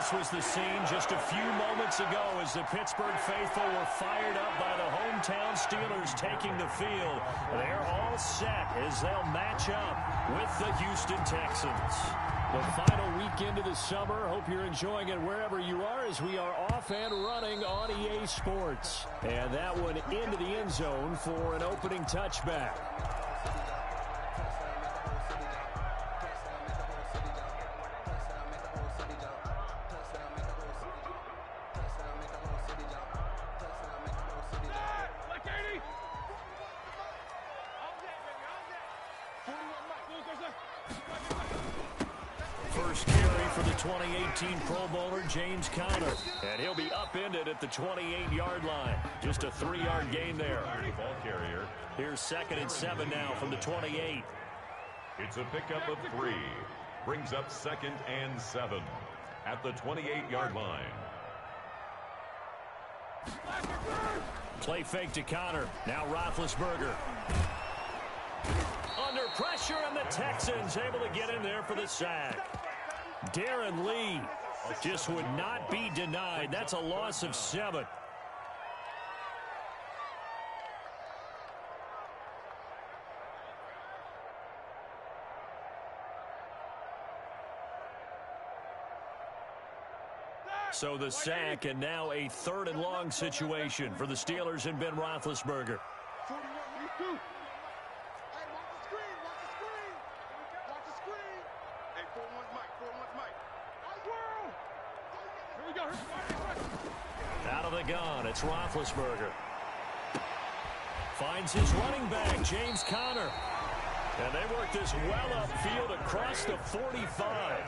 This was the scene just a few moments ago as the Pittsburgh faithful were fired up by the hometown Steelers taking the field. They're all set as they'll match up with the Houston Texans. The final weekend of the summer. Hope you're enjoying it wherever you are as we are off and running on EA Sports. And that one into the end zone for an opening touchback. First carry for the 2018 Pro Bowler, James Conner. And he'll be upended at the 28-yard line. Just a 3-yard gain there. Ball carrier. Here's 2nd and 7 now from the 28. It's a pickup of 3. Brings up 2nd and 7 at the 28-yard line. Play fake to Conner. Now Roethlisberger. Under pressure, and the Texans able to get in there for the sack. Darren Lee just would not be denied. That's a loss of 7. So the sack, and now a 3rd and long situation for the Steelers and Ben Roethlisberger. Out of the gun, it's Roethlisberger. Finds his running back, James Conner. And they work this well upfield across the 45.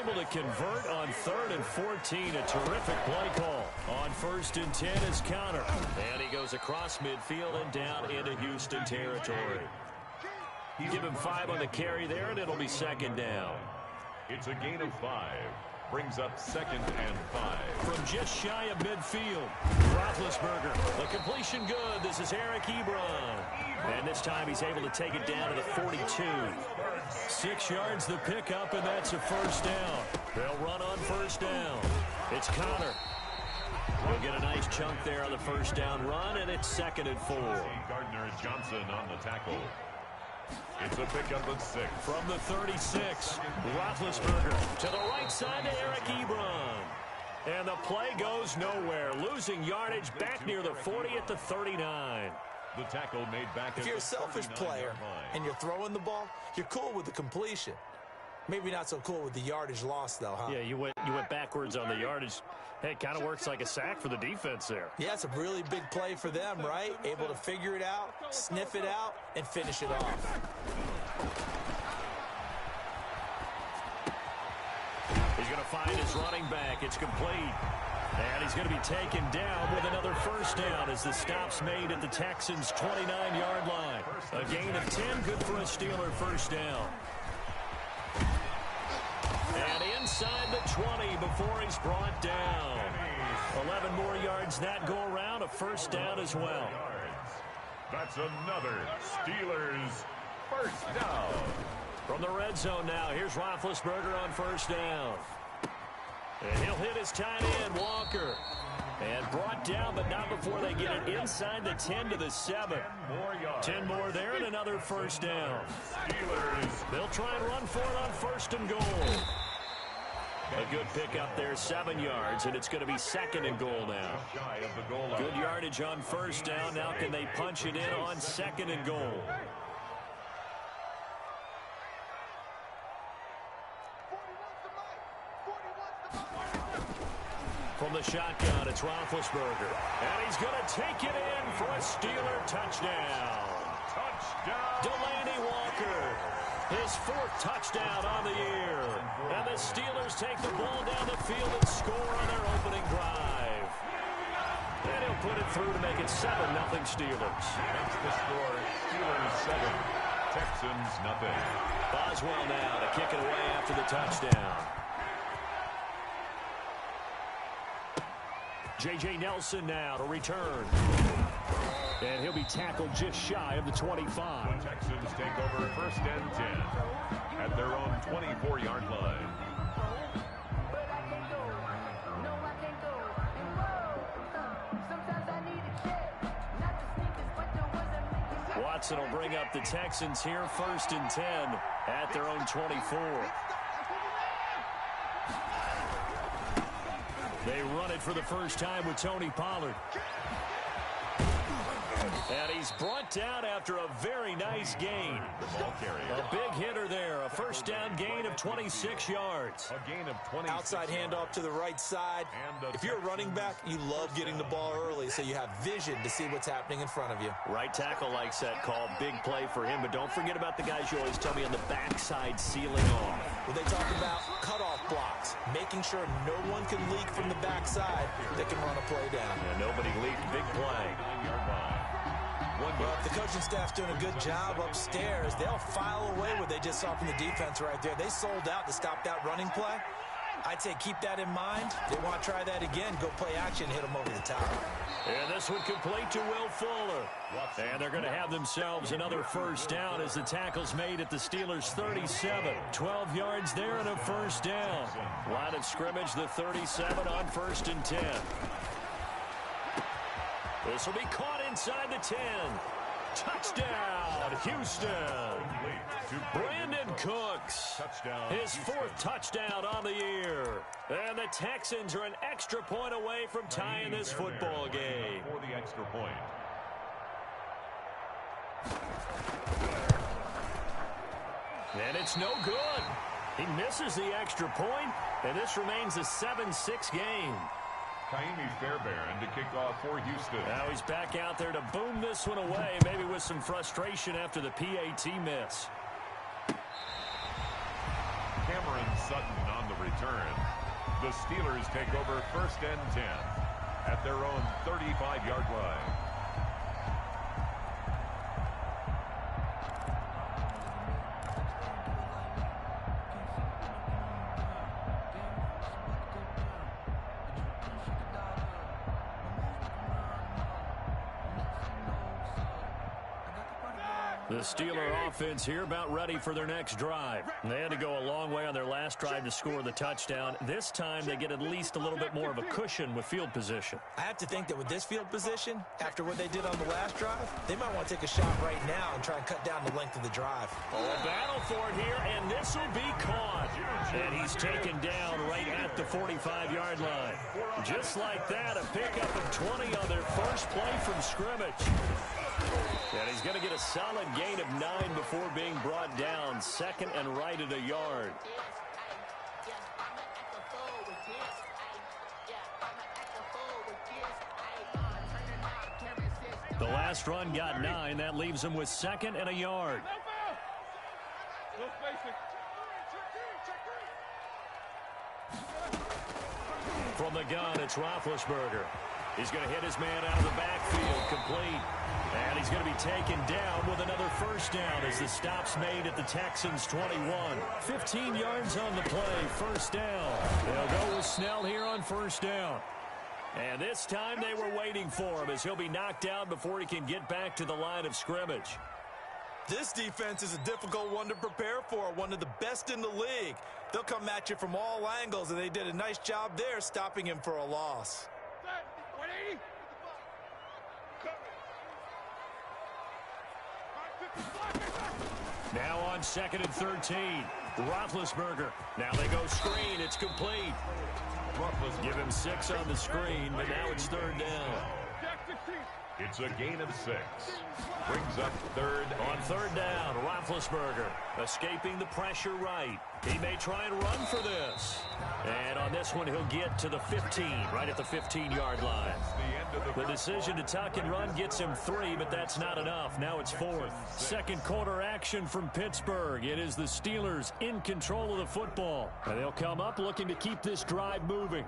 Able to convert on 3rd and 14. A terrific play call. On 1st and 10 is Conner. And he goes across midfield and down into Houston territory. Give him 5 on the carry there, and it'll be 2nd down. It's a gain of 5. Brings up 2nd and 5. From just shy of midfield, Roethlisberger. The completion good. This is Eric Ebron. And this time he's able to take it down to the 42. 6 yards the pickup, and that's a 1st down. They'll run on 1st down. It's Conner. We'll get a nice chunk there on the 1st down run, and it's 2nd and 4. Gardner Johnson on the tackle. It's a pickup of 6. From the 36, Roethlisberger to the right side to Eric Ebron. And the play goes nowhere. Losing yardage back near the 40 at the 39. The tackle made back. If you're a selfish player and you're throwing the ball, you're cool with the completion. Maybe not so cool with the yardage loss, though, huh? Yeah, you went backwards on the yardage. Hey, it kind of works like a sack for the defense there. Yeah, it's a really big play for them, right? Able to figure it out, sniff it out, and finish it off. He's going to find his running back. It's complete. And he's going to be taken down with another 1st down as the stop's made at the Texans' 29-yard line. A gain of 10, good for a Steeler 1st down. And inside the 20 before he's brought down. 11 more yards that go around, a 1st down as well. That's another Steelers 1st down. From the red zone now, here's Roethlisberger on 1st down. And he'll hit his tight end, Walker. And brought down, but not before they get it inside the 10 to the 7. 10 more there and another 1st down. Steelers. They'll try and run for it on 1st and goal. A good pickup there, 7 yards, and it's going to be 2nd and goal now. Good yardage on 1st down. Now can they punch it in on 2nd and goal? From the shotgun, it's Roethlisberger. And he's going to take it in for a Steeler touchdown. Delaney Walker, his 4th touchdown on the year. And the Steelers take the ball down the field and score on their opening drive. And he'll put it through to make it 7-0 Steelers. That's the score. Steelers 7, Texans nothing. Boswell now to kick it away after the touchdown. J.J. Nelson now to return. And he'll be tackled just shy of the 25. The Texans take over 1st and 10 at their own 24-yard line. Watson will bring up the Texans here, 1st and 10 at their own 24. They run it for the first time with Tony Pollard. And he's brought down after a very nice gain. A big hitter there. A first down gain of 26 yards. A gain of 26. Outside handoff to the right side. If you're a running back, you love getting the ball early so you have vision to see what's happening in front of you. Right tackle likes that call. Big play for him. But don't forget about the guys you always tell me on the backside sealing off. Well, they talk about cutoff blocks, making sure no one can leak from the backside. They can run a play down. Yeah, nobody leaked. Big play. Well, if the coaching staff's doing a good job upstairs, they'll file away what they just saw from the defense right there. They sold out to stop that running play. I'd say keep that in mind. They want to try that again. Go play action, hit them over the top. And this one complete to Will Fuller. And they're going to have themselves another first down as the tackle's made at the Steelers' 37. 12 yards there and a first down. Line of scrimmage, the 37 on 1st and 10. This will be caught inside the 10. Touchdown, Houston. Brandon Cooks. His 4th touchdown on the year. And the Texans are an extra point away from tying this football game. For the extra point. And it's no good. He misses the extra point, and this remains a 7-6 game. Kaimi Fairbairn to kick off for Houston. Now he's back out there to boom this one away, maybe with some frustration after the PAT miss. Cameron Sutton on the return. The Steelers take over 1st and 10 at their own 35-yard line. The Steeler offense here about ready for their next drive. They had to go a long way on their last drive to score the touchdown. This time they get at least a little bit more of a cushion with field position. I have to think that with this field position, after what they did on the last drive, they might want to take a shot right now and try and cut down the length of the drive. Oh, a battle for it here, and this will be caught. And he's taken down right at the 45-yard line. Just like that, a pickup of 20 on their first play from scrimmage. And he's going to get a solid gain of 9 before being brought down. 2nd and right at a yard. The last run got 9. That leaves him with 2nd and a yard. From the gun, it's Roethlisberger. He's going to hit his man out of the backfield, complete. And he's going to be taken down with another first down as the stop's made at the Texans' 21. 15 yards on the play, first down. They'll go with Snell here on first down. And this time they were waiting for him as he'll be knocked down before he can get back to the line of scrimmage. This defense is a difficult one to prepare for, one of the best in the league. They'll come at you from all angles, and they did a nice job there stopping him for a loss. Now on 2nd and 13. Roethlisberger. Now they go screen. It's complete. Give him 6 on the screen, but now it's 3rd down. It's a gain of 6. Brings up 3rd. On 3rd down, Roethlisberger escaping the pressure right. He may try and run for this. And on this one, he'll get to the 15, right at the 15-yard line. The decision to tuck and run gets him 3, but that's not enough. Now it's 4th. Second quarter action from Pittsburgh. It is the Steelers in control of the football. And they'll come up looking to keep this drive moving.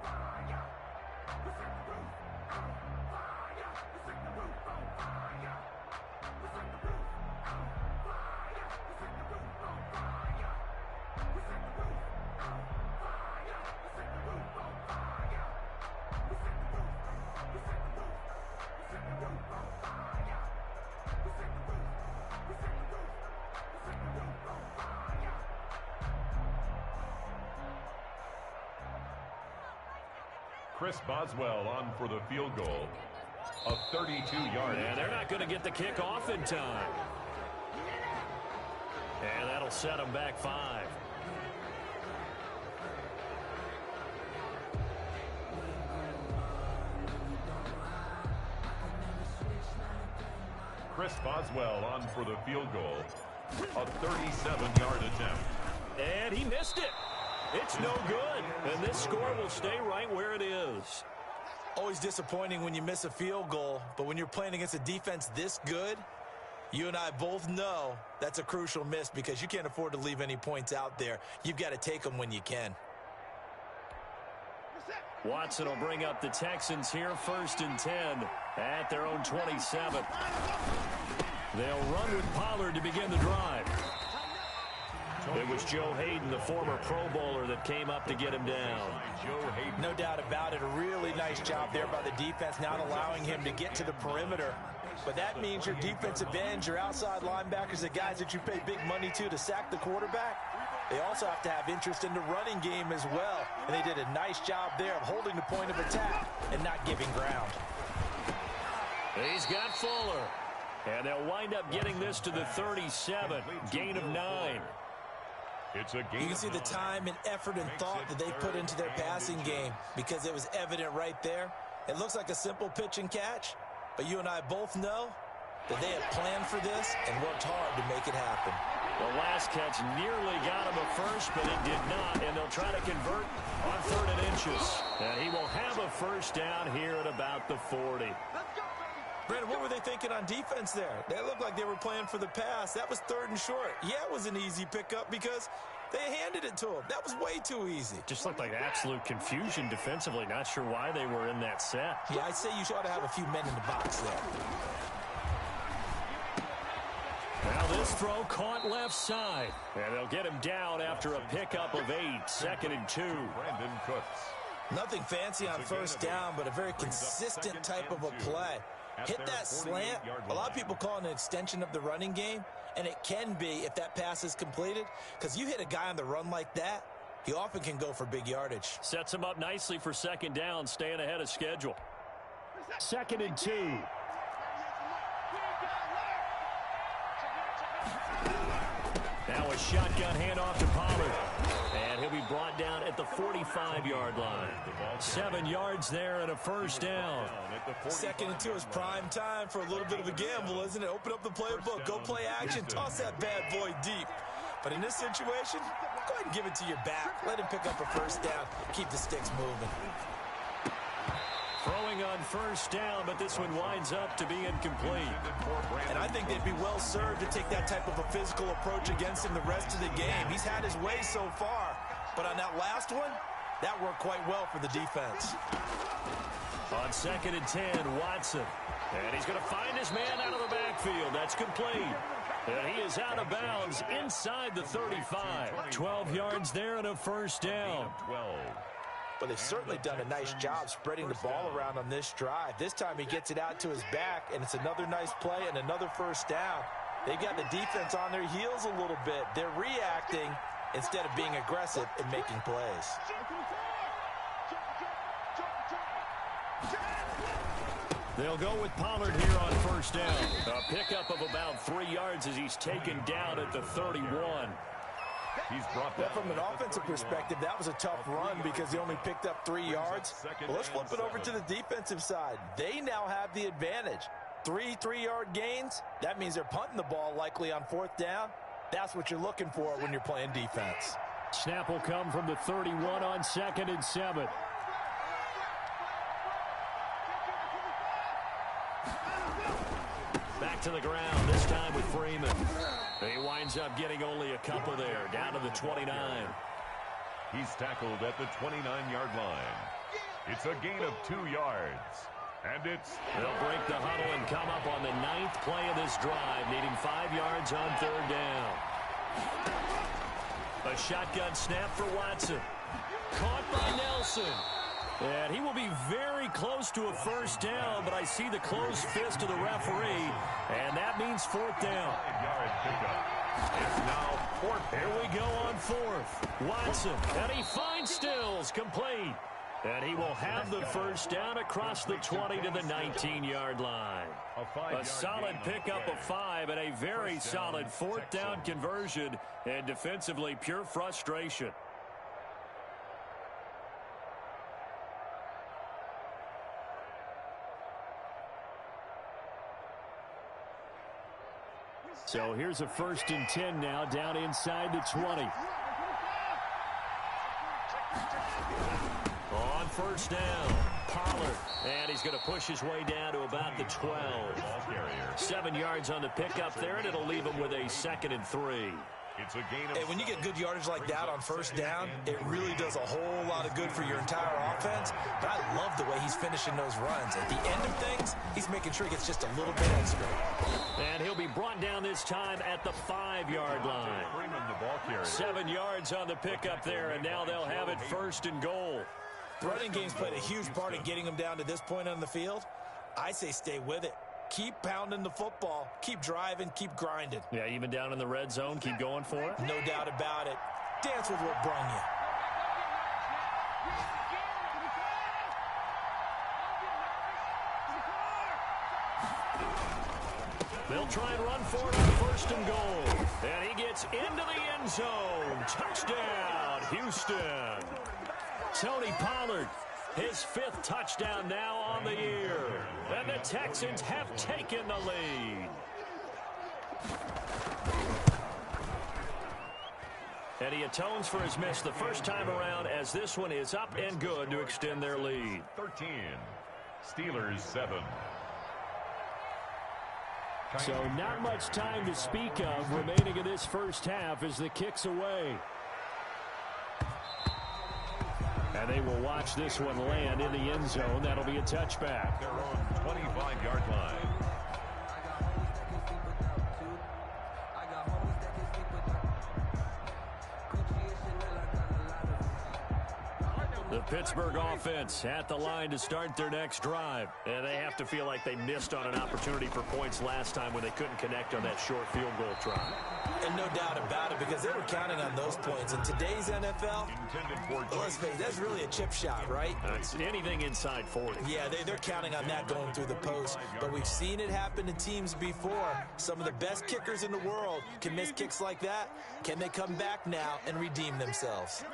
Chris Boswell on for the field goal. A 32-yard. And they're not going to get the kick off in time. That'll set them back 5. Chris Boswell on for the field goal. A 37-yard attempt. And he missed it. It's no good. And this score will stay right where it is. Always disappointing when you miss a field goal, but when you're playing against a defense this good, you and I both know that's a crucial miss because you can't afford to leave any points out there. You've got to take them when you can. Watson will bring up the Texans here, 1st and 10 at their own 27. They'll run with Pollard to begin the drive. It was Joe Hayden, the former Pro Bowler, that came up to get him down. No doubt about it. A really nice job there by the defense, not allowing him to get to the perimeter. But that means your defensive ends, your outside linebackers, the guys that you pay big money to sack the quarterback, they also have to have interest in the running game as well. And they did a nice job there of holding the point of attack and not giving ground. He's got Fuller. And they'll wind up getting this to the 37. Gain of 9. It's a gain. You can see the time and effort and thought that they put into their passing game because it was evident right there. It looks like a simple pitch and catch, but you and I both know that they had planned for this and worked hard to make it happen. The last catch nearly got him a first, but it did not, and they'll try to convert on 3rd and inches. And he will have a first down here at about the 40. Brandon, what were they thinking on defense there? They looked like they were playing for the pass. That was 3rd and short. Yeah, it was an easy pickup because they handed it to him. That was way too easy. Just looked like absolute confusion defensively. Not sure why they were in that set. Yeah, I'd say you ought to have a few men in the box there. Now this throw caught left side. And they'll get him down after a pickup of 8. 2nd and 2. Brandon Cooks. Nothing fancy on 1st down, but a very consistent type of a play. Hit that slant. A lot of people call it an extension of the running game, and it can be if that pass is completed, because you hit a guy on the run like that, he often can go for big yardage. Sets him up nicely for 2nd down, staying ahead of schedule. 2nd and 2. Now a shotgun handoff to Pollard. And he'll be brought down at the 45-yard line. 7 yards there and a first down. 2nd and 2 is prime time for a little bit of a gamble, isn't it? Open up the playbook, go play action, toss that bad boy deep. But in this situation, go ahead and give it to your back. Let him pick up a first down. Keep the sticks moving. Throwing on 1st down, but this one winds up to be incomplete. And I think they'd be well served to take that type of a physical approach against him the rest of the game. He's had his way so far, but on that last one, that worked quite well for the defense. On 2nd and 10, Watson. And he's going to find his man out of the backfield. That's complete. And he is out of bounds inside the 35. 12 yards there and a first down. 12. But they've certainly done a nice job spreading the ball around on this drive. This time he gets it out to his back, and it's another nice play and another first down. They've got the defense on their heels a little bit. They're reacting instead of being aggressive and making plays. They'll go with Pollard here on 1st down. A pickup of about 3 yards as he's taken down at the 31. He's brought Well, that from an offensive perspective, that was a tough run because he only picked up 3 yards. Well, let's flip it over to the defensive side. They now have the advantage. 3 3-yard gains, that means they're punting the ball likely on 4th down. That's what you're looking for when you're playing defense. Snap will come from the 31 on 2nd and 7. Back to the ground, this time with Freeman. He winds up getting only a couple there, down to the 29. He's tackled at the 29-yard line. It's a gain of 2 yards. And they'll break the huddle and come up on the 9th play of this drive, needing 5 yards on 3rd down. A shotgun snap for Watson. Caught by Nelson. And he will be very close to a first down, but I see the closed fist of the referee, and that means 4th down. 5-yard pickup. It's now 4th. Here we go on 4th. Watson, and he finds Stills, complete. And he will have the first down across the 20 to the 19-yard line. A solid pickup of 5 and a very solid fourth down conversion, and defensively pure frustration. So here's a 1st and 10 now, down inside the 20. On 1st down, Pollard. And he's going to push his way down to about the 12. 7 yards on the pickup there, and it'll leave him with a 2nd and 3. It's a gain of Hey, when you get good yardage like that on 1st down, it really does a whole lot of good for your entire offense. But I love the way he's finishing those runs. At the end of things, he's making sure he gets just a little bit extra. And he'll be brought down this time at the 5-yard line. 7 yards on the pickup there, and now they'll have it 1st and goal. The running game's played a huge part in getting him down to this point on the field. I say stay with it. Keep pounding the football. Keep driving. Keep grinding. Yeah, even down in the red zone, keep going for it. No doubt about it. Dance with what brung you. They'll try and run for it on 1st and goal. And he gets into the end zone. Touchdown, Houston. Tony Pollard, his 5th touchdown now on the year. And the Texans have taken the lead. And he atones for his miss the first time around, as this one is up and good to extend their lead. 13. Steelers 7. So not much time to speak of remaining in this first half as the kick's away. And they will watch this one land in the end zone. That'll be a touchback. Their own 25-yard line. The Pittsburgh offense at the line to start their next drive. And they have to feel like they missed on an opportunity for points last time when they couldn't connect on that short field goal try. And no doubt about it, because they were counting on those points. In today's NFL, let's face it, that's really a chip shot, right? It's anything inside 40. Yeah, they're counting on that going through the post. But we've seen it happen to teams before. Some of the best kickers in the world can miss kicks like that. Can they come back now and redeem themselves?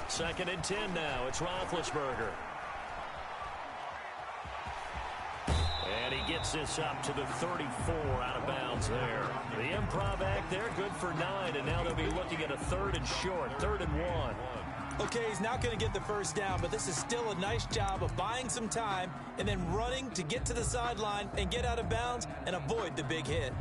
2nd and 10 now. It's Roethlisberger. And he gets this up to the 34, out of bounds there. The improv act there, good for 9, and now they'll be looking at a 3rd and short, 3rd and 1. Okay, he's not going to get the first down, but this is still a nice job of buying some time and then running to get to the sideline and get out of bounds and avoid the big hit.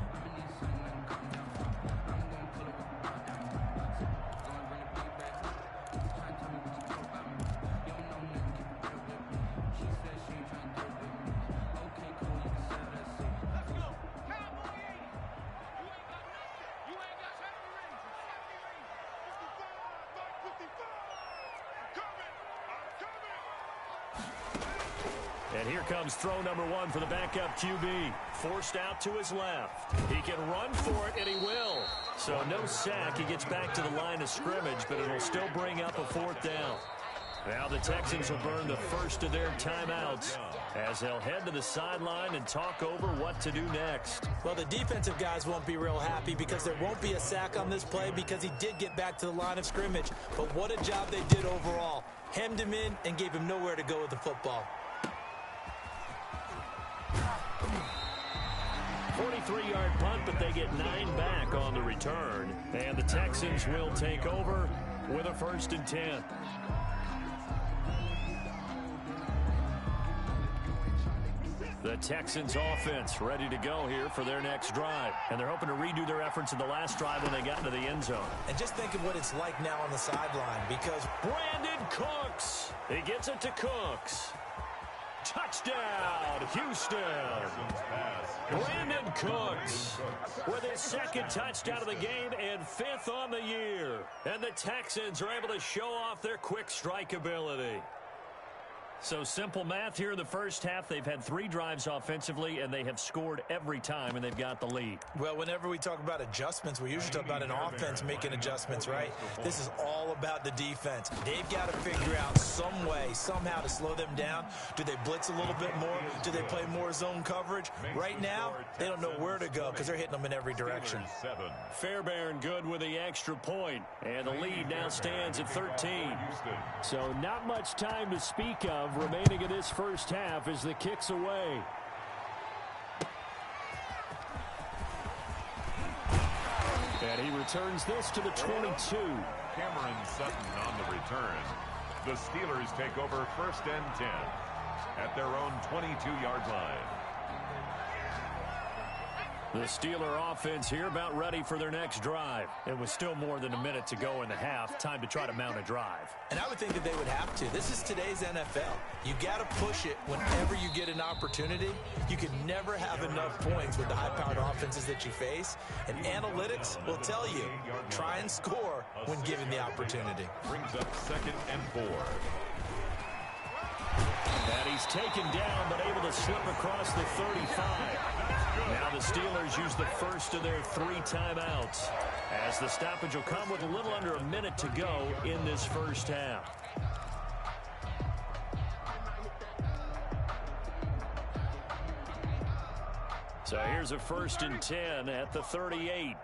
And here comes throw number 1 for the backup QB. Forced out to his left. He can run for it, and he will. So no sack. He gets back to the line of scrimmage, but it'll still bring up a 4th down. Now the Texans will burn the first of their timeouts as they'll head to the sideline and talk over what to do next. Well, the defensive guys won't be real happy because there won't be a sack on this play because he did get back to the line of scrimmage. But what a job they did overall. Hemmed him in and gave him nowhere to go with the football. 43-yard punt, but they get 9 back on the return. And the Texans will take over with a 1st and 10. The Texans offense ready to go here for their next drive. And they're hoping to redo their efforts in the last drive when they got into the end zone. And just think of what it's like now on the sideline because Brandon Cooks. He gets it to Cooks. Touchdown, Houston. Brandon Cooks with his 2nd touchdown of the game and 5th on the year. And the Texans are able to show off their quick strike ability. So simple math here in the first half. They've had 3 drives offensively, and they have scored every time, and they've got the lead. Well, whenever we talk about adjustments, we usually talk about an offense making adjustments, right? This is all about the defense. They've got to figure out some way, somehow to slow them down. Do they blitz a little bit more? Do they play more zone coverage? Right now, they don't know where to go because they're hitting them in every direction. Fairbairn good with the extra point, and the lead now stands at 13. So not much time to speak of remaining in this first half as the kick's away. And he returns this to the 22. Cameron Sutton on the return. The Steelers take over 1st and 10 at their own 22-yard line. The Steeler offense here about ready for their next drive. It was still more than a minute to go in the half. Time to try to mount a drive. And I would think that they would have to. This is today's NFL. You got to push it whenever you get an opportunity. You can never have enough points with the high-powered offenses that you face. And analytics will tell you, try and score when given the opportunity. Brings up 2nd and 4. And he's taken down, but able to slip across the 35. Now the Steelers use the first of their 3 timeouts, as the stoppage will come with a little under a minute to go in this first half. So here's a 1st and 10 at the 38.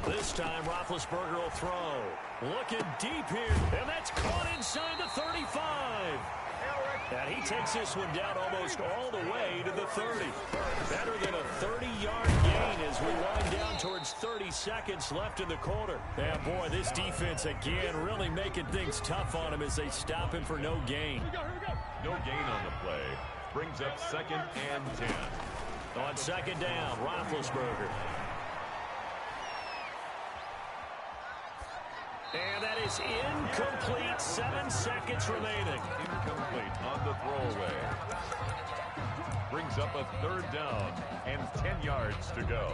This time, Roethlisberger will throw. Looking deep here, and that's caught inside the 35. And he takes this one down almost all the way to the 30. Better than a 30-yard gain as we wind down towards 30 seconds left in the quarter. And boy, this defense again really making things tough on him as they stop him for no gain. No gain on the play. Brings up 2nd and 10. On 2nd down, Roethlisberger. And that is incomplete. 7 seconds remaining. Incomplete on the throwaway. Brings up a 3rd down and 10 yards to go.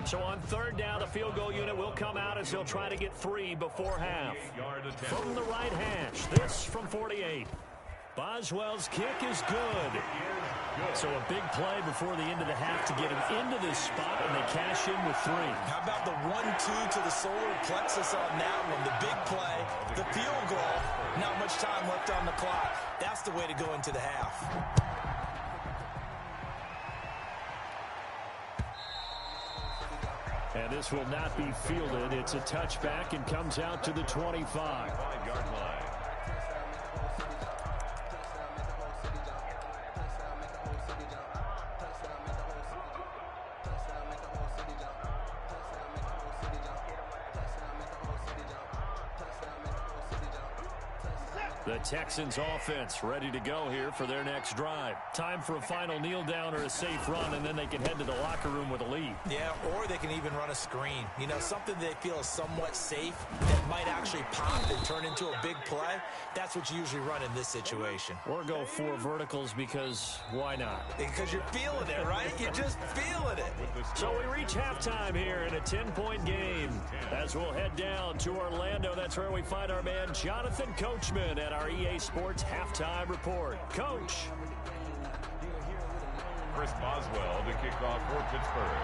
So on 3rd down, the field goal unit will come out as they'll try to get 3 before half. From the right hash, this from 48. Boswell's kick is good. So a big play before the end of the half to get him into this spot, and they cash in with 3. How about the 1-2 to the solar plexus on that one? The big play, the field goal, not much time left on the clock. That's the way to go into the half. And this will not be fielded. It's a touchback and comes out to the 25. 5-yard line. The Texans offense ready to go here for their next drive. Time for a final kneel down or a safe run, and then they can head to the locker room with a lead. Yeah, or they can even run a screen. You know, something they feel is somewhat safe that might actually pop and turn into a big play. That's what you usually run in this situation. Or go 4 verticals because why not? Because you're feeling it, right? You're just feeling it. So we reach halftime here in a 10-point game. As we'll head down to Orlando, that's where we find our man Jonathan Coachman at our EA Sports Halftime Report. Coach. Chris Boswell to kick off for Pittsburgh.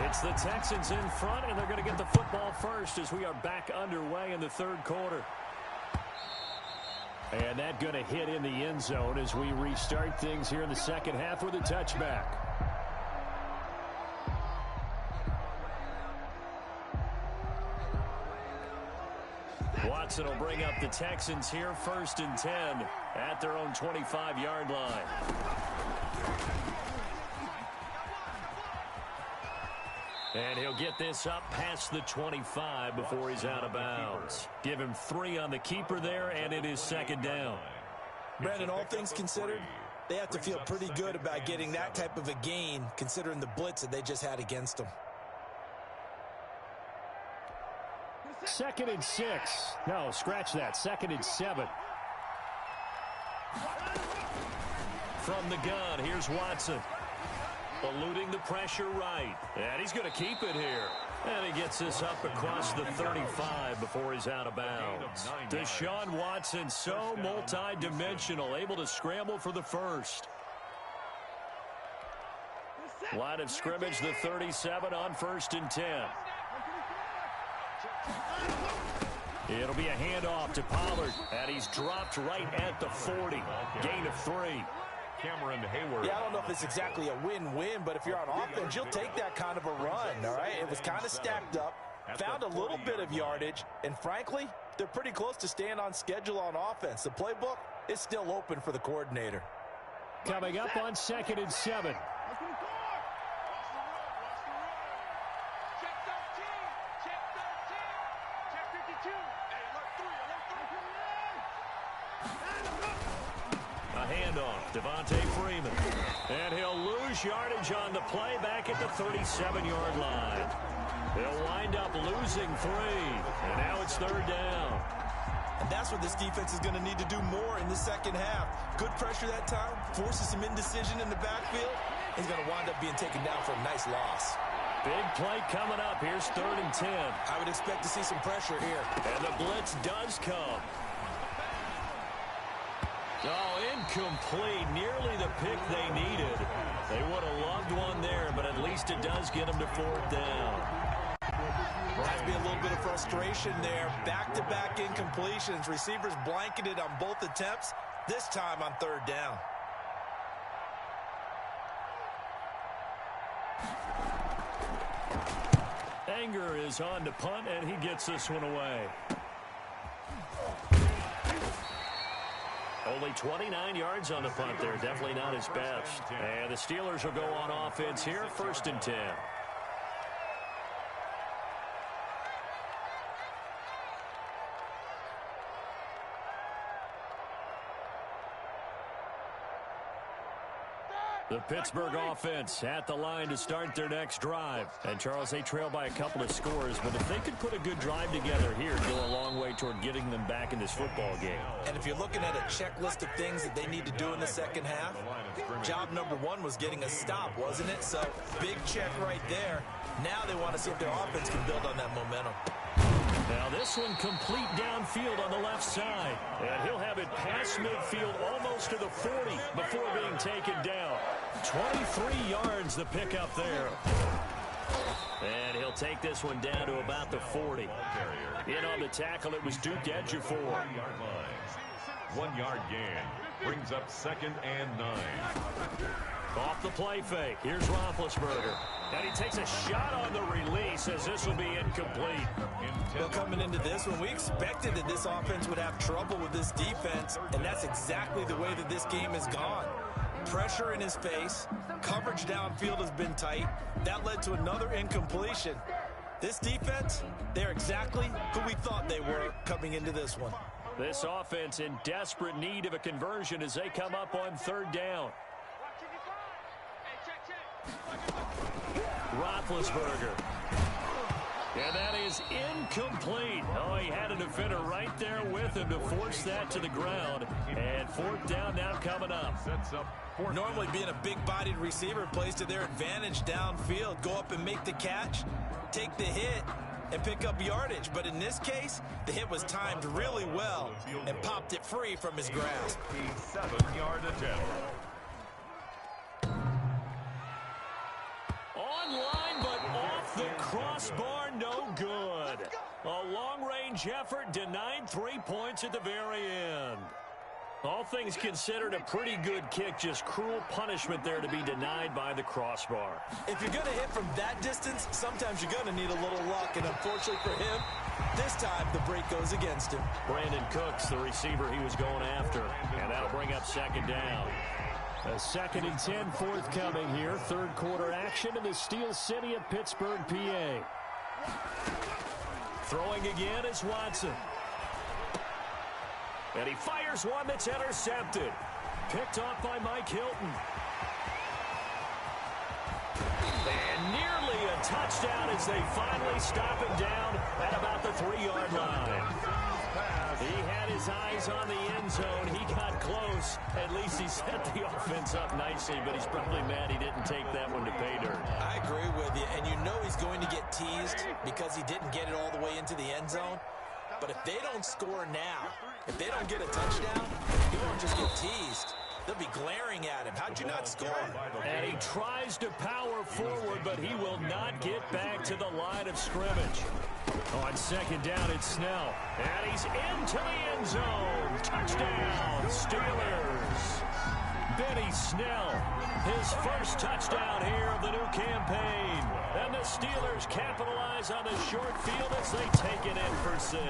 It's the Texans in front, and they're going to get the football first as we are back underway in the 3rd quarter. And that going to hit in the end zone as we restart things here in the 2nd half with a touchback. Watson will bring up the Texans here 1st and 10 at their own 25-yard line. And he'll get this up past the 25 before he's out of bounds. Give him 3 on the keeper there, and it is 2nd down. Brandon, all things considered, they have to feel pretty good about getting that type of a gain considering the blitz that they just had against them. 2nd and 6. No, scratch that. 2nd and 7. From the gun, here's Watson. Eluding the pressure right. And he's going to keep it here. And he gets this up across the 35 before he's out of bounds. Deshaun Watson, so multi-dimensional, able to scramble for the first. Line of scrimmage, the 37 on 1st and 10. It'll be a handoff to Pollard, and he's dropped right at the 40. Gain of 3. Cameron Hayward. Yeah, I don't know if it's exactly a win-win, but if you're on offense, you'll take that kind of a run, all right? It was kind of stacked up, found a little bit of yardage, and frankly, they're pretty close to staying on schedule on offense. The playbook is still open for the coordinator. Coming up on 2nd and 7. Devontae Freeman. And he'll lose yardage on the play back at the 37-yard line. They'll wind up losing 3. And now it's 3rd down. And that's what this defense is going to need to do more in the second half. Good pressure that time. Forces some indecision in the backfield. He's going to wind up being taken down for a nice loss. Big play coming up. Here's 3rd and 10. I would expect to see some pressure here. And the blitz does come. Oh, incomplete. Nearly the pick they needed. They would have loved one there, but at least it does get them to 4th down. Has to be a little bit of frustration there. Back-to-back incompletions. Receivers blanketed on both attempts, this time on 3rd down. Anger is on to punt, and he gets this one away. Only 29 yards on the punt there. Definitely not his best. And the Steelers will go on offense here. 1st and 10. The Pittsburgh offense at the line to start their next drive. And, Charles, they trail by a couple of scores, but if they could put a good drive together here, it'd go a long way toward getting them back in this football game. And if you're looking at a checklist of things that they need to do in the second half, job number 1 was getting a stop, wasn't it? So, big check right there. Now they want to see if their offense can build on that momentum. Now this one complete downfield on the left side. And he'll have it past midfield almost to the 40 before being taken down. 23 yards the pickup there. And he'll take this one down to about the 40. In on the tackle, it was Duke Ejiofor. 1 yard gain. Brings up 2nd and 9. Off the play fake. Here's Roethlisberger. And he takes a shot on the release as this will be incomplete. Well, coming into this one, we expected that this offense would have trouble with this defense, and that's exactly the way that this game has gone. Pressure in his face. Coverage downfield has been tight. That led to another incompletion. This defense, they're exactly who we thought they were coming into this one. This offense in desperate need of a conversion as they come up on 3rd down. Roethlisberger. And that is incomplete. Oh, he had a defender right there with him to force that to the ground. And 4th down now coming up. Normally being a big-bodied receiver plays to their advantage downfield. Go up and make the catch, take the hit, and pick up yardage. But in this case, the hit was timed really well and popped it free from his grasp. 7-yard attempt. Online, but off the crossbar, no good. A long-range effort denied 3 points at the very end. All things considered, a pretty good kick, just cruel punishment there to be denied by the crossbar. If you're going to hit from that distance, sometimes you're going to need a little luck, and unfortunately for him, this time the break goes against him. Brandon Cooks, the receiver he was going after, and that'll bring up 2nd down. A 2nd and 10 forthcoming here. 3rd quarter action in the Steel City of Pittsburgh, PA. Throwing again is Watson. And he fires one that's intercepted. Picked off by Mike Hilton. And nearly a touchdown as they finally stop him down at about the 3-yard line. He had his eyes on the end zone. He got close. At least he set the offense up nicely, but he's probably mad he didn't take that one to pay dirt. I agree with you, and you know he's going to get teased because he didn't get it all the way into the end zone. But if they don't score now, if they don't get a touchdown, he won't just get teased. They'll be glaring at him. How'd you not score? And he tries to power forward, but he will not get back to the line of scrimmage. On second down, it's Snell. And he's into the end zone. Touchdown, Steelers. Benny Snell, his first touchdown here of the new campaign. And the Steelers capitalize on the short field as they take it in for 6.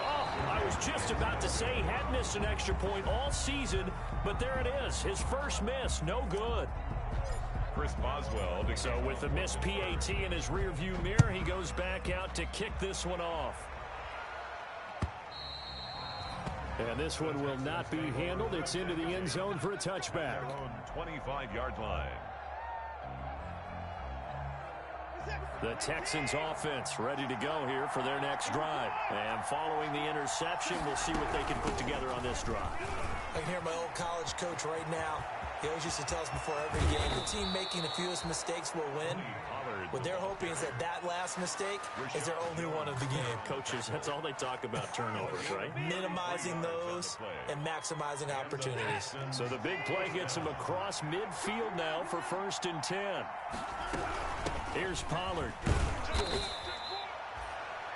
Oh, I was just about to say he had missed an extra point all season, but there it is. His first miss, no good. Chris Boswell. So with the missed PAT in his rearview mirror, he goes back out to kick this one off. And this one will not be handled. It's into the end zone for a touchback. 25-yard line. The Texans offense ready to go here for their next drive. And following the interception, we'll see what they can put together on this drive. I can hear my old college coach right now. He always used to tell us before every game, the team making the fewest mistakes will win. What they're hoping is that last mistake is their only one of the game. Coaches, that's all they talk about, turnovers, right? Minimizing those and maximizing opportunities. So the big play gets him across midfield now for 1st and 10. Here's Pollard.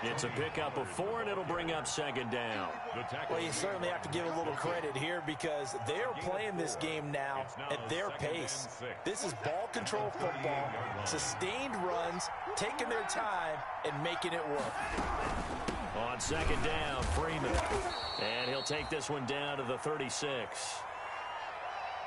It's a pickup of 4, and it'll bring up 2nd down. Well, you certainly have to give a little credit here because they are playing this game now at their pace. This is ball control football, sustained runs, taking their time, and making it work. On 2nd down, Freeman. And he'll take this one down to the 36.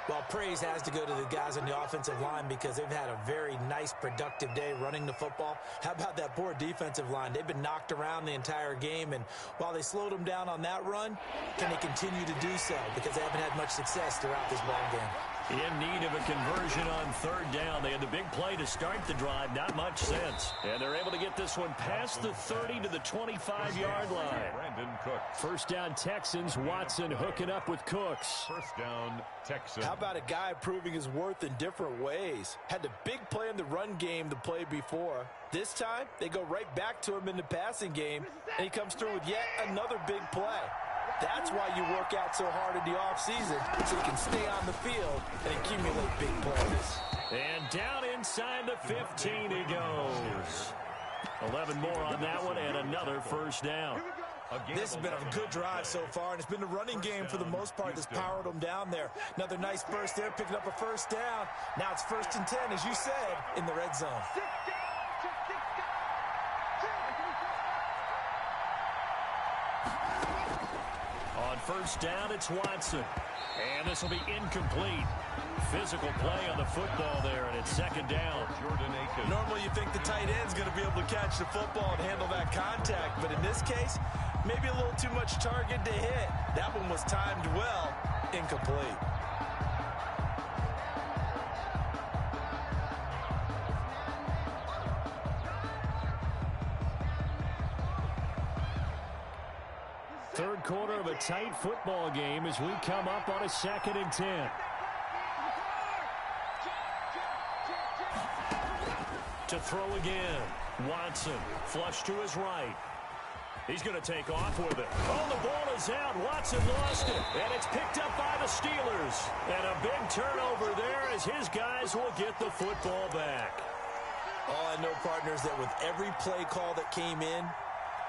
Well, praise has to go to the guys on the offensive line because they've had a very nice, productive day running the football. How about that poor defensive line? They've been knocked around the entire game, and while they slowed them down on that run, can they continue to do so? Because they haven't had much success throughout this ball game. In need of a conversion on 3rd down. They had the big play to start the drive. Not much sense. And they're able to get this one past the 30 to the 25-yard line. Brandon Cooks. 1st down, Texans. Watson hooking up with Cooks. 1st down, Texans. How about a guy proving his worth in different ways? Had the big play in the run game the play before. This time, they go right back to him in the passing game, and he comes through with yet another big play. That's why you work out so hard in the offseason, so you can stay on the field and accumulate big plays. And down inside the 15 he goes. 11 more on that one, and another 1st down. This has been a good drive so far, and it's been the running game for the most part that's powered them down there. Another nice burst there, picking up a 1st down. Now it's 1st and 10, as you said, in the red zone. On 1st down, it's Watson. And this will be incomplete. Physical play on the football there, and it's 2nd down. Normally you think the tight end's going to be able to catch the football and handle that contact, but in this case, maybe a little too much target to hit. That one was timed well, incomplete. Third quarter of a tight football game as we come up on a 2nd and 10. To throw again. Watson, flush to his right. He's going to take off with it. Oh, the ball is out. Watson lost it. And it's picked up by the Steelers. And a big turnover there as his guys will get the football back. All I know, partners, that with every play call that came in,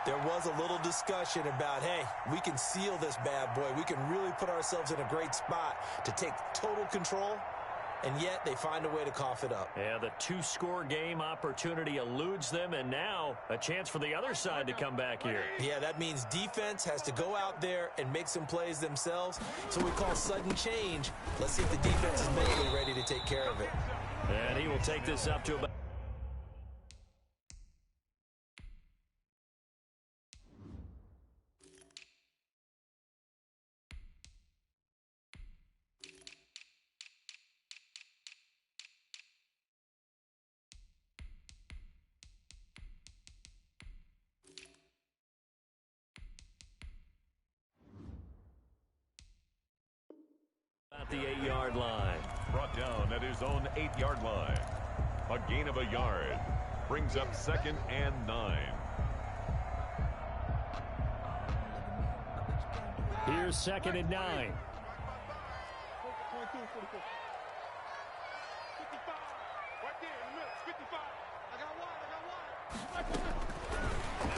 there was a little discussion about, hey, we can seal this bad boy. We can really put ourselves in a great spot to take total control, and yet they find a way to cough it up. Yeah, the 2-score game opportunity eludes them, and now a chance for the other side to come back here. Yeah, that means defense has to go out there and make some plays themselves. So we call sudden change. Let's see if the defense is mentally ready to take care of it. And he will take this up to about the 8-yard line. Brought down at his own 8-yard line. A gain of a yard. Brings up 2nd and 9. Here's 2nd and 9.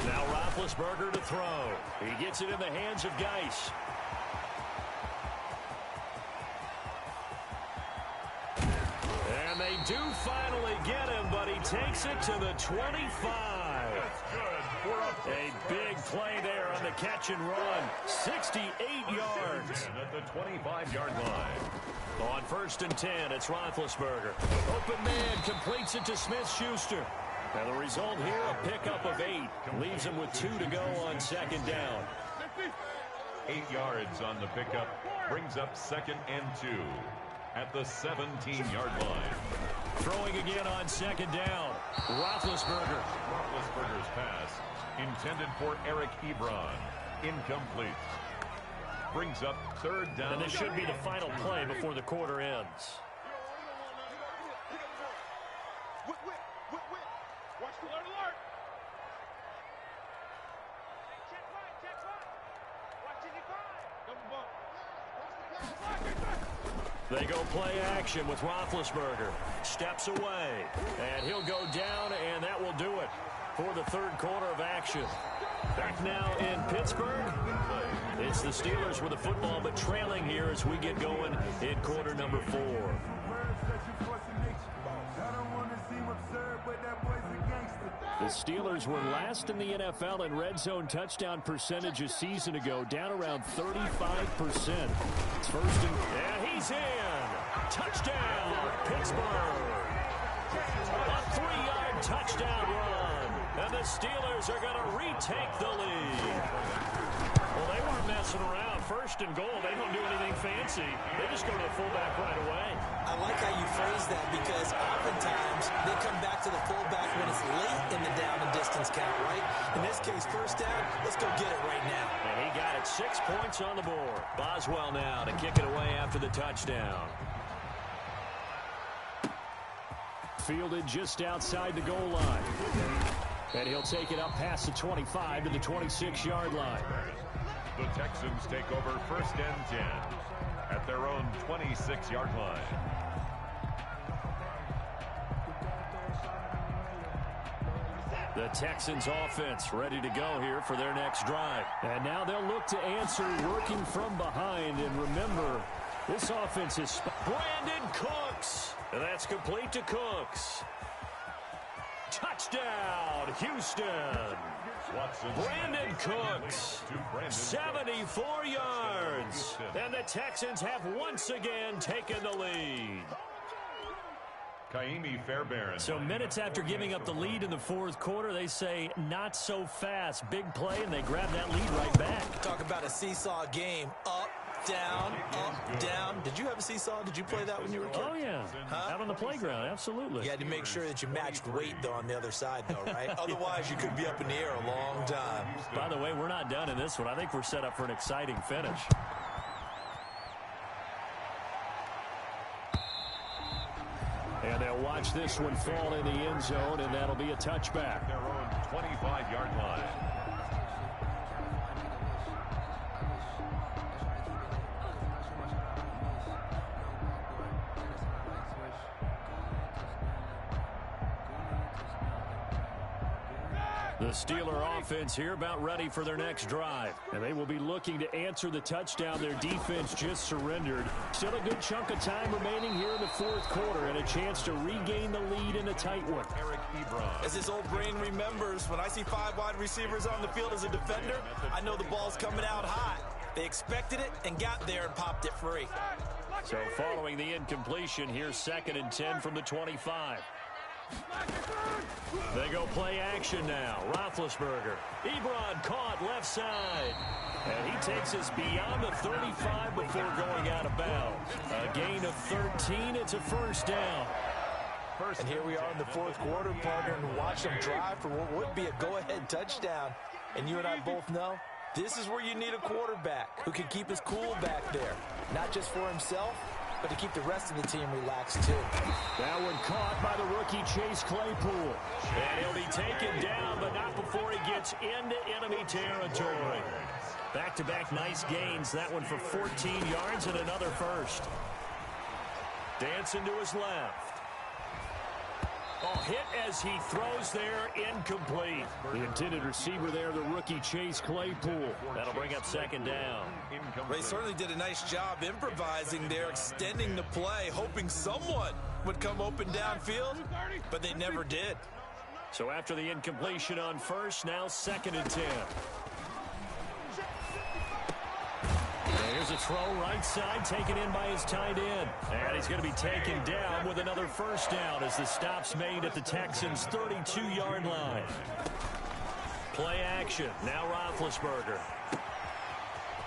Now Roethlisberger to throw. He gets it in the hands of Geis. And they do finally get him, but he takes it to the 25. That's good. A big play there on the catch and run. 68 yards. At the 25-yard line. On 1st and 10, it's Roethlisberger. Open man completes it to Smith-Schuster. And the result here, a pickup of 8. Leaves him with 2 to go on 2nd down. 8 yards on the pickup. Brings up 2nd and 2. At the 17-yard line. Throwing again on 2nd down. Roethlisberger. Roethlisberger's pass intended for Eric Ebron. Incomplete. Brings up 3rd down. And this should be the final play before the quarter ends. They go play action with Roethlisberger. Steps away. And he'll go down, and that will do it for the 3rd quarter of action. Back now in Pittsburgh. It's the Steelers with the football, but trailing here as we get going in quarter number 4. The Steelers were last in the NFL in red zone touchdown percentage a season ago, down around 35%. It's 1st and he's in. Touchdown, Pittsburgh. A 3-yard touchdown run. And the Steelers are going to retake the lead. Well, they weren't messing around. 1st and goal, they don't do anything fancy. They just go to the fullback right away. I like how you phrase that because oftentimes they come back to the fullback when it's late in the down and distance count, right? In this case, 1st down, let's go get it right now. And he got it. 6 points on the board. Boswell now to kick it away after the touchdown. Fielded just outside the goal line. And he'll take it up past the 25 to the 26-yard line. The Texans take over 1st and 10 at their own 26-yard line. The Texans offense ready to go here for their next drive. And now they'll look to answer working from behind. And remember, this offense is Brandon Cooks. And that's complete to Cooks. Touchdown, Houston. Brandon Cooks, 74 yards. And the Texans have once again taken the lead. So minutes after giving up the lead in the 4th quarter, they say not so fast. Big play, and they grab that lead right back. Talk about a seesaw game. Up, down, up, down. Did you have a seesaw? Did you play that when you were a kid? Oh, yeah. Out on the playground, absolutely. You had to make sure that you matched weight, though, on the other side, though, right? Otherwise, you could be up in the air a long time. By the way, we're not done in this one. I think we're set up for an exciting finish. And they'll watch this one fall in the end zone, and that'll be a touchback. Their own 25-yard line. The Steeler offense here about ready for their next drive. And they will be looking to answer the touchdown their defense just surrendered. Still a good chunk of time remaining here in the 4th quarter and a chance to regain the lead in a tight one. Eric Ebron. As his old brain remembers, when I see 5 wide receivers on the field as a defender, I know the ball's coming out hot. They expected it and got there and popped it free. So following the incompletion, here's 2nd and 10 from the 25. They go play action now. Roethlisberger. Ebron caught left side. And he takes us beyond the 35 before going out of bounds. A gain of 13. It's a 1st down. And here we are in the 4th quarter, partner, and watch them drive for what would be a go-ahead touchdown. And you and I both know this is where you need a quarterback who can keep his cool back there. Not just for himself, but to keep the rest of the team relaxed too. That one caught by the rookie Chase Claypool. And he'll be taken down, but not before he gets into enemy territory. Back-to-back nice gains. That one for 14 yards and another first. Dancing to his left. Oh, hit as he throws there, incomplete. The intended receiver there, the rookie Chase Claypool. That'll bring up second down. They certainly did a nice job improvising there, extending the play, hoping someone would come open downfield, but they never did. So after the incompletion on first, now 2nd and 10. Here's a throw right side, taken in by his tight end. And he's going to be taken down with another first down as the stop's made at the Texans' 32-yard line. Play action. Now Roethlisberger.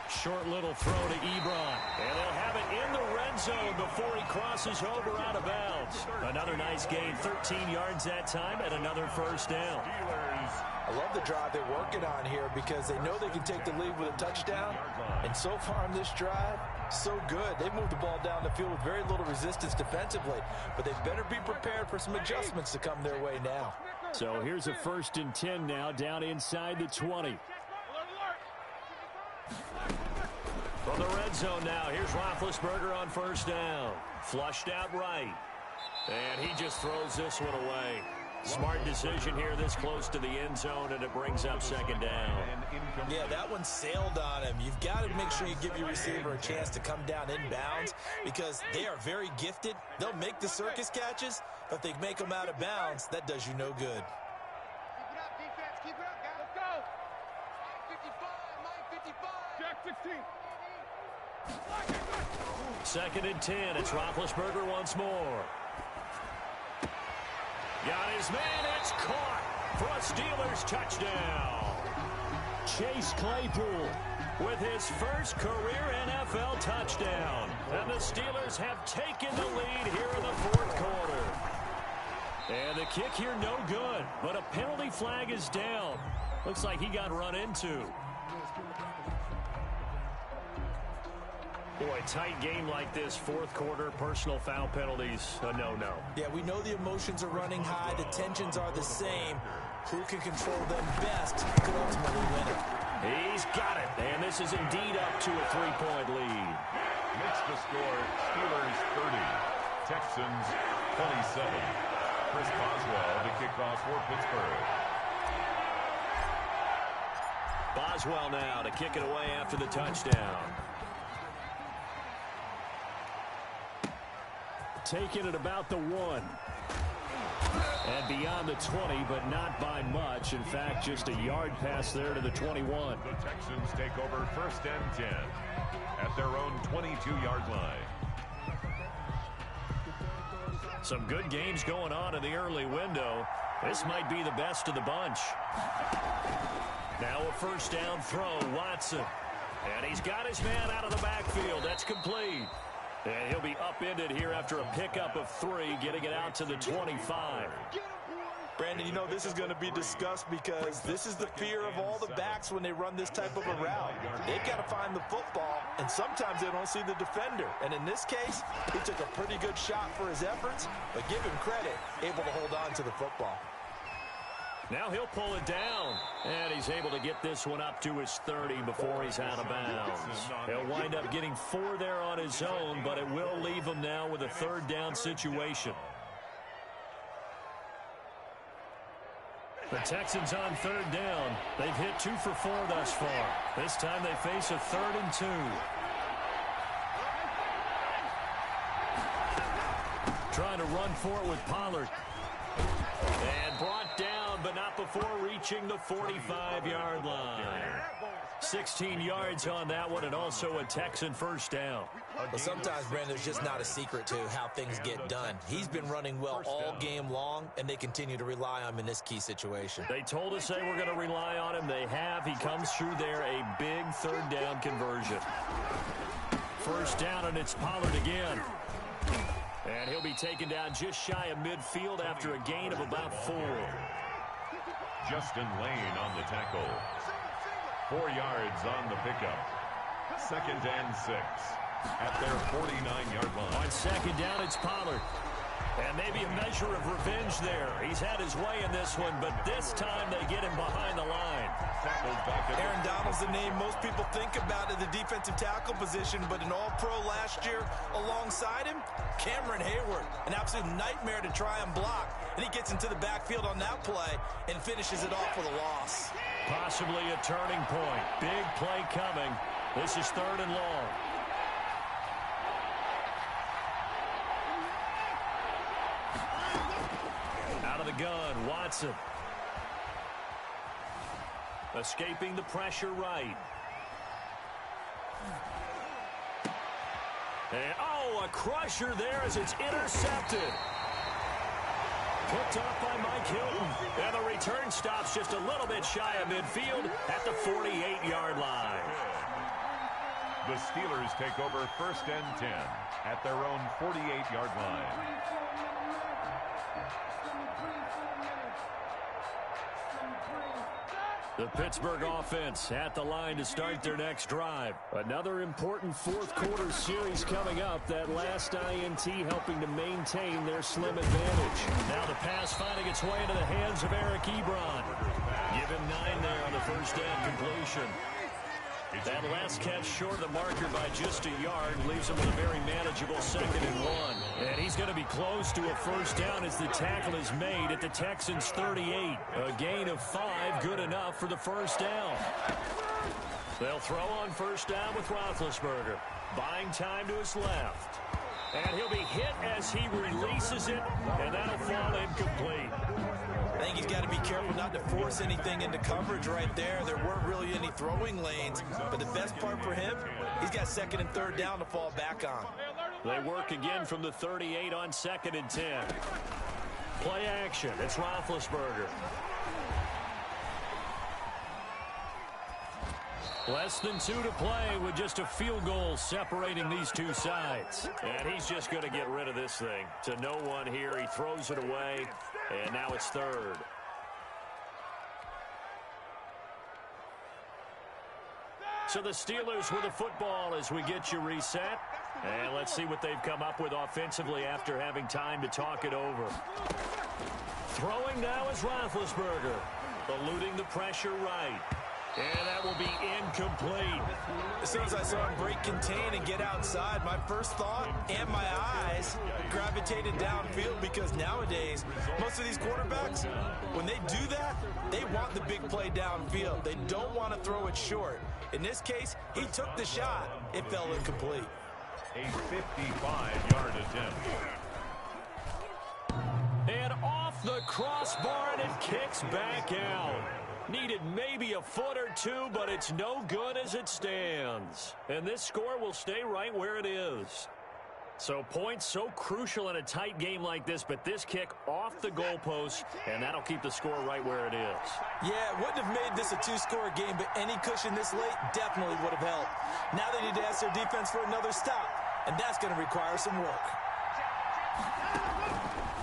Short little throw to Ebron. And they'll have it in the red zone before he crosses over out of bounds. Another nice gain, 13 yards that time, and another first down. I love the drive they're working on here because they know they can take the lead with a touchdown. And so far in this drive, so good. They moved the ball down the field with very little resistance defensively. But they better be prepared for some adjustments to come their way now. So here's a 1st and 10 now, down inside the 20. From the red zone now, here's Roethlisberger on first down. Flushed out right. And he just throws this one away. Smart decision here this close to the end zone, and it brings up second down. Yeah, that one sailed on him. You've got to make sure you give your receiver a chance to come down inbounds because they are very gifted. They'll make the circus catches, but if they make them out of bounds, that does you no good. Keep it up, defense. Keep it up, guys. Let's go. Mike 55. Jack 16. 2nd and 10. It's Roethlisberger once more. Got his man. It's caught for a Steelers touchdown. Chase Claypool with his first career NFL touchdown. And the Steelers have taken the lead here in the 4th quarter. And the kick here no good, but a penalty flag is down. Looks like he got run into. Boy, tight game like this, 4th quarter, personal foul penalties, a no-no. Yeah, we know the emotions are running high. The tensions are the same. Who can control them best could ultimately win it. He's got it, and this is indeed up to a 3-point lead. Makes the score Steelers 30, Texans 27. Chris Boswell, the kickoff for Pittsburgh. Boswell now to kick it away after the touchdown. Taking it about the 1. And beyond the 20, but not by much. In fact, just a yard pass there to the 21. The Texans take over 1st and 10 at their own 22-yard line. Some good games going on in the early window. This might be the best of the bunch. Now a first down throw, Watson. And he's got his man out of the backfield. That's complete. And he'll be upended here after a pickup of 3, getting it out to the 25. Brandon, you know this is going to be discussed because this is the fear of all the backs when they run this type of a route. They've got to find the football, and sometimes they don't see the defender. And in this case, he took a pretty good shot for his efforts, but give him credit, able to hold on to the football. Now he'll pull it down, and he's able to get this one up to his 30 before he's out of bounds. He'll wind up getting 4 there on his own, but it will leave him now with a 3rd down situation. The Texans on 3rd down. They've hit 2 for 4 thus far. This time they face a 3rd and 2. Trying to run for it with Pollard. And brought down, but not before reaching the 45-yard line. 16 yards on that one, and also a Texan first down. But sometimes, Brandon, there's just not a secret to how things get done. He's been running well all game long, and they continue to rely on him in this key situation. They told us they were going to rely on him. They have. He comes through there, a big 3rd down conversion. First down, and it's Pollard again. And he'll be taken down just shy of midfield after a gain of about 4. Justin Lane on the tackle. 4 yards on the pickup. 2nd and 6. at their 49-yard line. On second down, it's Pollard. And maybe a measure of revenge there. He's had his way in this one, but this time they get him behind the line. Aaron Donald's the name most people think about at the defensive tackle position, but an all-pro last year alongside him, Cameron Hayward, an absolute nightmare to try and block. And he gets into the backfield on that play and finishes it off with a loss. Possibly a turning point. Big play coming. This is 3rd and long. Out of the gun, Watson. Escaping the pressure right. And, oh, a crusher there as it's intercepted. Picked up by Mike Hilton. And the return stops just a little bit shy of midfield at the 48-yard line. The Steelers take over 1st and 10 at their own 48-yard line. The Pittsburgh offense at the line to start their next drive. Another important 4th quarter series coming up. That last INT helping to maintain their slim advantage. Now the pass finding its way into the hands of Eric Ebron. Give him 9 there on the first down completion. That last catch short of the marker by just a yard leaves him with a very manageable 2nd and 1. And he's going to be close to a first down as the tackle is made at the Texans' 38. A gain of 5, good enough for the first down. They'll throw on first down with Roethlisberger. Buying time to his left. And he'll be hit as he releases it, and that'll fall incomplete. I think he's got to be careful not to force anything into coverage right there. There weren't really any throwing lanes, but the best part for him, he's got 2nd and 3rd down to fall back on. They work again from the 38 on 2nd and 10. Play action. It's Roethlisberger. Less than 2 to play with just a field goal separating these two sides. And he's just going to get rid of this thing. To no one here. He throws it away, and now it's 3rd. So the Steelers with the football as we get you reset. And let's see what they've come up with offensively after having time to talk it over. Throwing now is Roethlisberger. Eluding the pressure right. And that will be incomplete. As soon as I saw him break contain and get outside, my first thought and my eyes gravitated downfield because nowadays, most of these quarterbacks, when they do that, they want the big play downfield. They don't want to throw it short. In this case, he took the shot. It fell incomplete. A 55-yard attempt. And off the crossbar, and it kicks back out. Needed maybe a foot or 2, but it's no good as it stands. And this score will stay right where it is. So points so crucial in a tight game like this, but this kick off the goalpost, and that'll keep the score right where it is. Yeah, it wouldn't have made this a 2-score game, but any cushion this late definitely would have helped. Now they need to ask their defense for another stop, and that's going to require some work.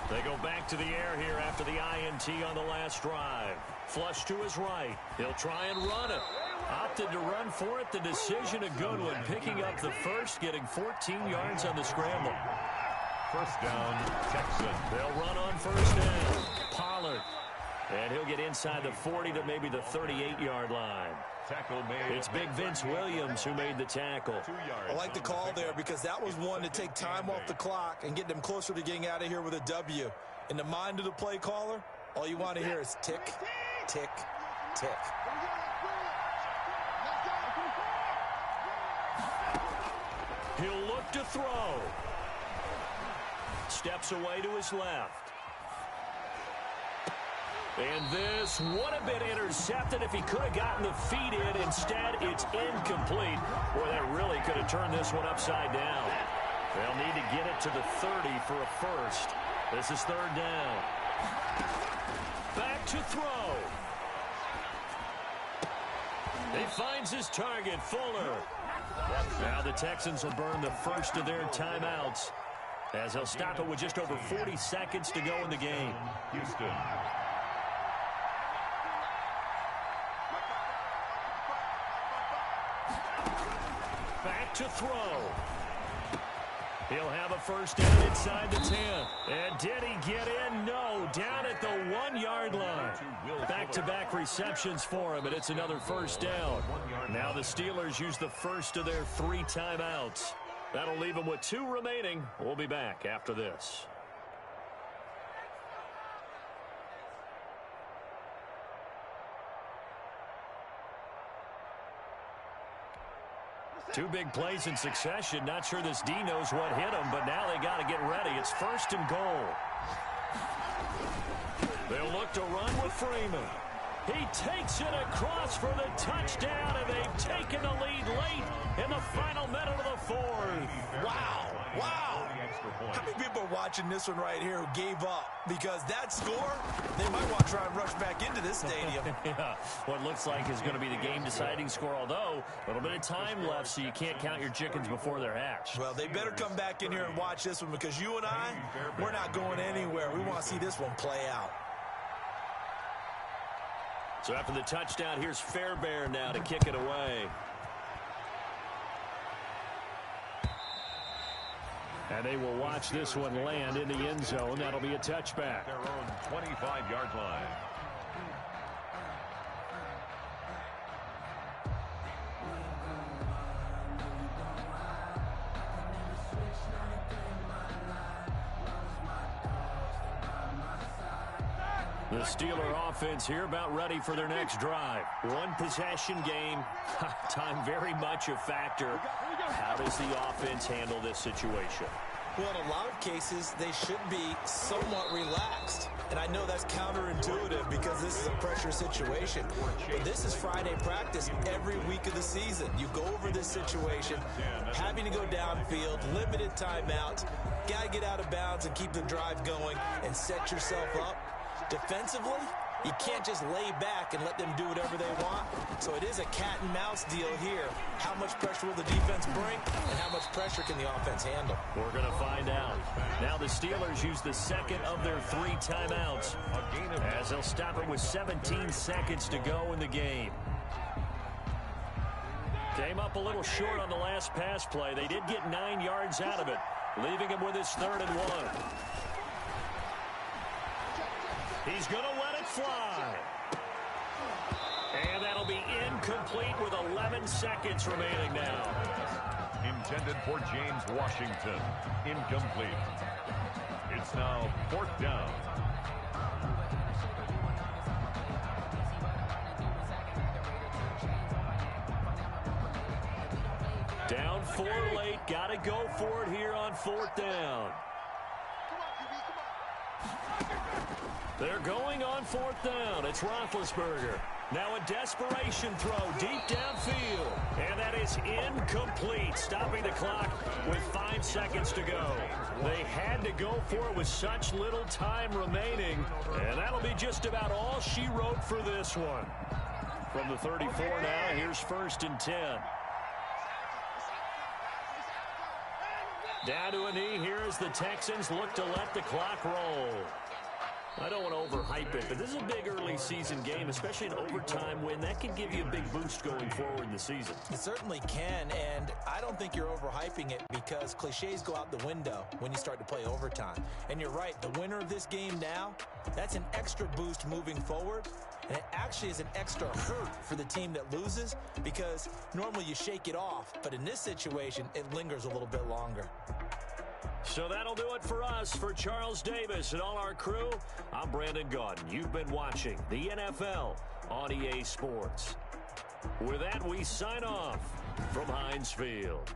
They go back to the air here after the INT on the last drive. Flush to his right. He'll try and run it. Opted to run for it. The decision a good one. Picking up the first, getting 14 yards on the scramble. First down, Texans. They'll run on first down. Pollard. And he'll get inside the 40 to maybe the 38-yard line. Tackle made. It's Big Vince Williams who made the tackle. 2 yards. I like the call there because that was one to take time off the clock and get them closer to getting out of here with a W. In the mind of the play caller, all you want to hear is tick, tick, tick. He'll look to throw. Steps away to his left. And this would have been intercepted if he could have gotten the feet in. Instead, it's incomplete. Boy, that really could have turned this one upside down. They'll need to get it to the 30 for a first. This is 3rd down. Back to throw. He finds his target, Fuller. Now the Texans will burn the first of their timeouts as they'll stop it with just over 40 seconds to go in the game. Houston. Back to throw. He'll have a first down inside the 10. And did he get in? No, down at the 1-yard line. Back-to-back receptions for him, and it's another first down. Now the Steelers use the first of their 3 timeouts. That'll leave them with 2 remaining. We'll be back after this. Two big plays in succession. Not sure this D knows what hit him, but now they got to get ready. It's 1st and goal. They'll look to run with Freeman. He takes it across for the touchdown, and they've taken the lead late in the final minute of the 4th. Wow. Wow. How many people are watching this one right here who gave up? Because that score, they might want to try and rush back into this stadium. Yeah, what looks like is going to be the game-deciding score, although a little bit of time left, so you can't count your chickens before they're hatched. Well, they better come back in here and watch this one, because you and I, we're not going anywhere. We want to see this one play out. So after the touchdown, here's Fairbairn now to kick it away. And they will watch this one land in the end zone. That'll be a touchback. Their own 25-yard line. The Steeler offense here about ready for their next drive. One possession game. Time very much a factor. How does the offense handle this situation? Well, in a lot of cases, they should be somewhat relaxed. And I know that's counterintuitive because this is a pressure situation. But this is Friday practice every week of the season. You go over this situation, having to go downfield, limited timeouts, got to get out of bounds and keep the drive going and set yourself up. Defensively, you can't just lay back and let them do whatever they want. So it is a cat and mouse deal here. How much pressure will the defense bring, and how much pressure can the offense handle? We're going to find out. Now the Steelers use the second of their 3 timeouts, as they'll stop it with 17 seconds to go in the game. Came up a little short on the last pass play. They did get 9 yards out of it, leaving him with his 3rd and 1. He's going to let it fly. And that'll be incomplete with 11 seconds remaining now. Intended for James Washington. Incomplete. It's now 4th down. Down 4 late. Got to go for it here on 4th down. They're going on 4th down. It's Roethlisberger. Now a desperation throw deep downfield. And that is incomplete, stopping the clock with 5 seconds to go. They had to go for it with such little time remaining. And that'll be just about all she wrote for this one. From the 34 now, here's 1st and 10. Down to a knee here as the Texans look to let the clock roll. I don't want to overhype it, but this is a big early season game, especially an overtime win. That can give you a big boost going forward in the season. It certainly can, and I don't think you're overhyping it because cliches go out the window when you start to play overtime. And you're right, the winner of this game now, that's an extra boost moving forward, and it actually is an extra hurt for the team that loses because normally you shake it off, but in this situation, it lingers a little bit longer. So that'll do it for us. For Charles Davis and all our crew, I'm Brandon Gaudin. You've been watching the NFL on EA Sports. With that, we sign off from Heinz Field.